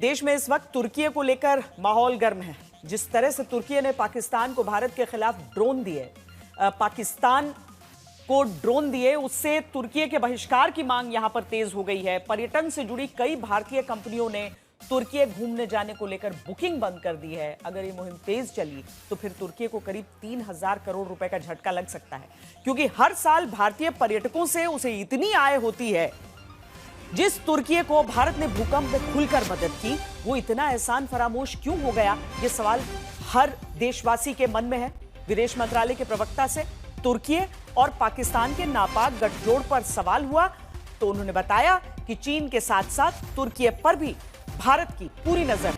देश में इस वक्त तुर्की को लेकर माहौल गर्म है। जिस तरह से तुर्की ने पाकिस्तान को भारत के खिलाफ ड्रोन दिए, पाकिस्तान को ड्रोन दिए, उससे तुर्की के बहिष्कार की मांग यहां पर तेज हो गई है। पर्यटन से जुड़ी कई भारतीय कंपनियों ने तुर्की घूमने जाने को लेकर बुकिंग बंद कर दी है। अगर ये मुहिम तेज चली तो फिर तुर्की को करीब 3000 करोड़ रुपए का झटका लग सकता है, क्योंकि हर साल भारतीय पर्यटकों से उसे इतनी आय होती है। जिस तुर्की को भारत ने भूकंप में खुलकर मदद की, वो इतना एहसान फरामोश क्यों हो गया? ये सवाल हर देशवासी के मन में है। विदेश मंत्रालय के प्रवक्ता से तुर्की और पाकिस्तान के नापाक गठजोड़ पर सवाल हुआ तो उन्होंने बताया कि चीन के साथ साथ तुर्की पर भी भारत की पूरी नजर।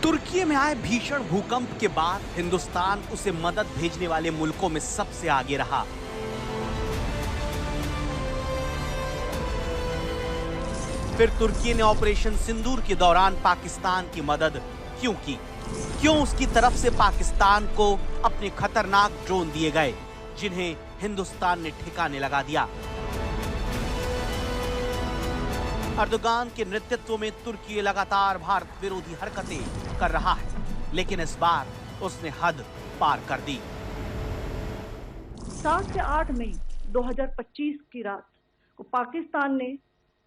तुर्की में आए भीषण भूकंप के बाद हिंदुस्तान उसे मदद भेजने वाले मुल्कों में सबसे आगे रहा। फिर तुर्की ने ऑपरेशन सिंदूर के दौरान पाकिस्तान की मदद क्यों की? क्यों उसकी तरफ से पाकिस्तान को अपने खतरनाक ड्रोन दिए गए, जिन्हें हिंदुस्तान ने ठिकाने लगा दिया? अर्दोगान के नेतृत्व में तुर्की लगातार भारत विरोधी हरकतें कर रहा है, लेकिन इस बार उसने हद पार कर दी। 7 से 8 मई 2025 की रात को पाकिस्तान ने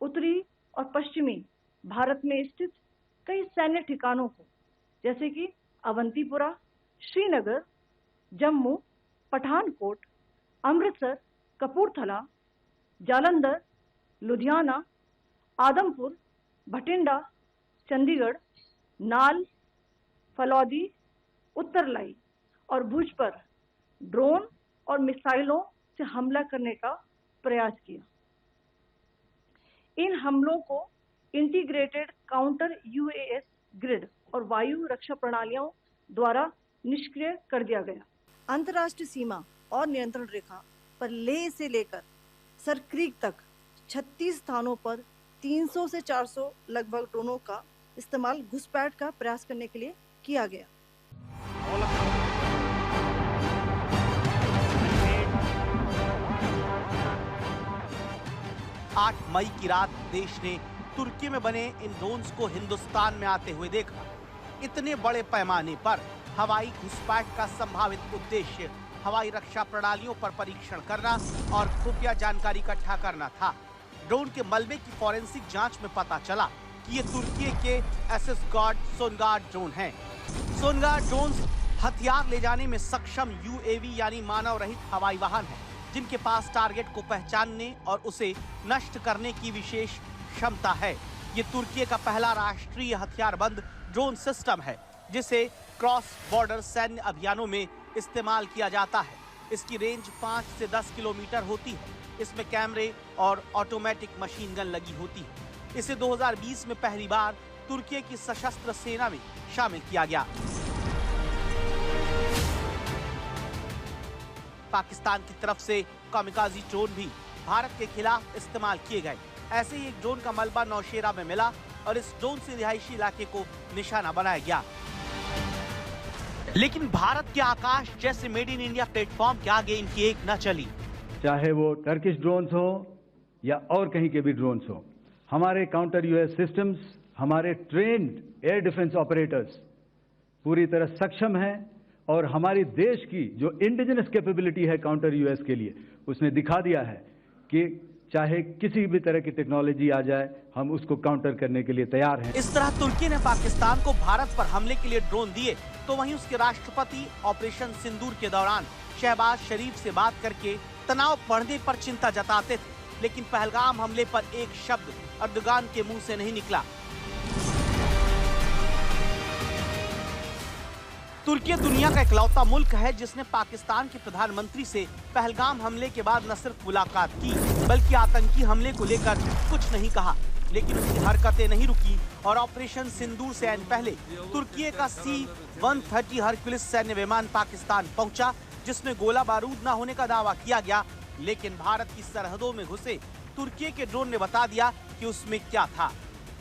उत्तरी और पश्चिमी भारत में स्थित कई सैन्य ठिकानों को, जैसे कि अवंतीपुरा, श्रीनगर, जम्मू, पठानकोट, अमृतसर, कपूरथला, जालंधर, लुधियाना, आदमपुर, भटिंडा, चंडीगढ़, नाल, फलौदी, उत्तरलाई और भुज पर ड्रोन और मिसाइलों से हमला करने का प्रयास किया। इन हमलों को इंटीग्रेटेड काउंटर यूएस ग्रिड और वायु रक्षा प्रणालियों द्वारा निष्क्रिय कर दिया गया। अंतर्राष्ट्रीय सीमा और नियंत्रण रेखा पर लेह से लेकर सरक्रीक तक 36 स्थानों पर 300 से 400 लगभग ड्रोनों का इस्तेमाल घुसपैठ का प्रयास करने के लिए किया गया। 8 मई की रात देश ने तुर्की में बने इन ड्रोन्स को हिंदुस्तान में आते हुए देखा। इतने बड़े पैमाने पर हवाई घुसपैठ का संभावित उद्देश्य हवाई रक्षा प्रणालियों पर परीक्षण करना और खुफिया जानकारी इकट्ठा करना था। ड्रोन के मलबे की फॉरेंसिक जांच में पता चला कि ये तुर्की के एसएस-गार्ड सोनगार्ड ड्रोन हैं। सोनगार्ड ड्रोन हथियार ले जाने में सक्षम यूएवी यानी मानव रहित हवाई वाहन है, जिनके पास टारगेट को पहचानने और उसे नष्ट करने की विशेष क्षमता है। ये तुर्की का पहला राष्ट्रीय हथियारबंद ड्रोन सिस्टम है, जिसे क्रॉस बॉर्डर सैन्य अभियानों में इस्तेमाल किया जाता है। इसकी रेंज 5 से 10 किलोमीटर होती है। इसमें कैमरे और ऑटोमेटिक मशीन गन लगी होती है। इसे 2020 में पहली बार तुर्की की सशस्त्र सेना में शामिल किया गया। पाकिस्तान की तरफ से कामिकाजी ड्रोन भी भारत के खिलाफ इस्तेमाल किए गए। ऐसे ही एक ड्रोन का मलबा नौशेरा में मिला और इस ड्रोन से रिहायशी इलाके को निशाना बनाया गया। लेकिन भारत के आकाश जैसे मेड इन इंडिया प्लेटफॉर्म के आगे इनकी एक न चली। चाहे वो टर्किश ड्रोन्स हो या और कहीं के भी ड्रोन्स हो, हमारे काउंटर यूएस सिस्टम्स, हमारे ट्रेन्ड एयर डिफेंस ऑपरेटर्स पूरी तरह सक्षम हैं और हमारी देश की जो इंडिजिनस कैपेबिलिटी है काउंटर यूएस के लिए, उसने दिखा दिया है कि चाहे किसी भी तरह की टेक्नोलॉजी आ जाए, हम उसको काउंटर करने के लिए तैयार हैं। इस तरह तुर्की ने पाकिस्तान को भारत पर हमले के लिए ड्रोन दिए, तो वहीं उसके राष्ट्रपति ऑपरेशन सिंदूर के दौरान शहबाज शरीफ से बात करके तनाव बढ़ने पर चिंता जताते थे। लेकिन पहलगाम हमले पर एक शब्द अर्दोगान के मुंह से नहीं निकला। तुर्की दुनिया का इकलौता मुल्क है जिसने पाकिस्तान के प्रधानमंत्री से पहलगाम हमले के बाद न सिर्फ मुलाकात की, बल्कि आतंकी हमले को लेकर कुछ नहीं कहा। लेकिन उसकी हरकतें नहीं रुकी और ऑपरेशन सिंदूर से आने पहले तुर्की का C-130 हरक्युलिस सैन्य विमान पाकिस्तान पहुंचा, जिसमें गोला बारूद न होने का दावा किया गया। लेकिन भारत की सरहदों में घुसे तुर्की के ड्रोन ने बता दिया कि उसमें क्या था।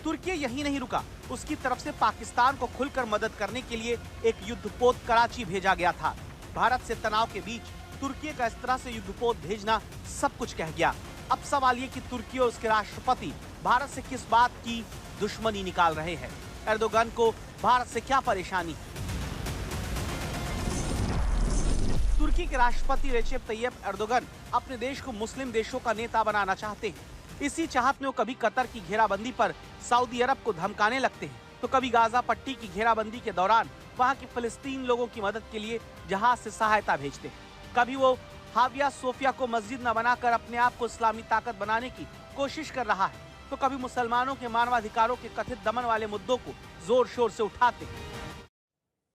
तुर्की यही नहीं रुका, उसकी तरफ से पाकिस्तान को खुलकर मदद करने के लिए एक युद्धपोत कराची भेजा गया था। भारत से तनाव के बीच तुर्की का इस तरह से युद्धपोत भेजना सब कुछ कह गया। अब सवाल ये कि तुर्की और उसके राष्ट्रपति भारत से किस बात की दुश्मनी निकाल रहे हैं। एर्दोगन को भारत से क्या परेशानी है? तुर्की के राष्ट्रपति रेसेप तैयब एर्दोगन अपने देश को मुस्लिम देशों का नेता बनाना चाहते हैं। इसी चाहत में वो कभी कतर की घेराबंदी पर सऊदी अरब को धमकाने लगते हैं, तो कभी गाजा पट्टी की घेराबंदी के दौरान वहां के फिलिस्तीन लोगों की मदद के लिए जहाज से सहायता भेजते हैं। कभी वो हाविया सोफिया को मस्जिद न बनाकर अपने आप को इस्लामी ताकत बनाने की कोशिश कर रहा है, तो कभी मुसलमानों के मानवाधिकारों के कथित दमन वाले मुद्दों को जोर शोर से उठाते हैं।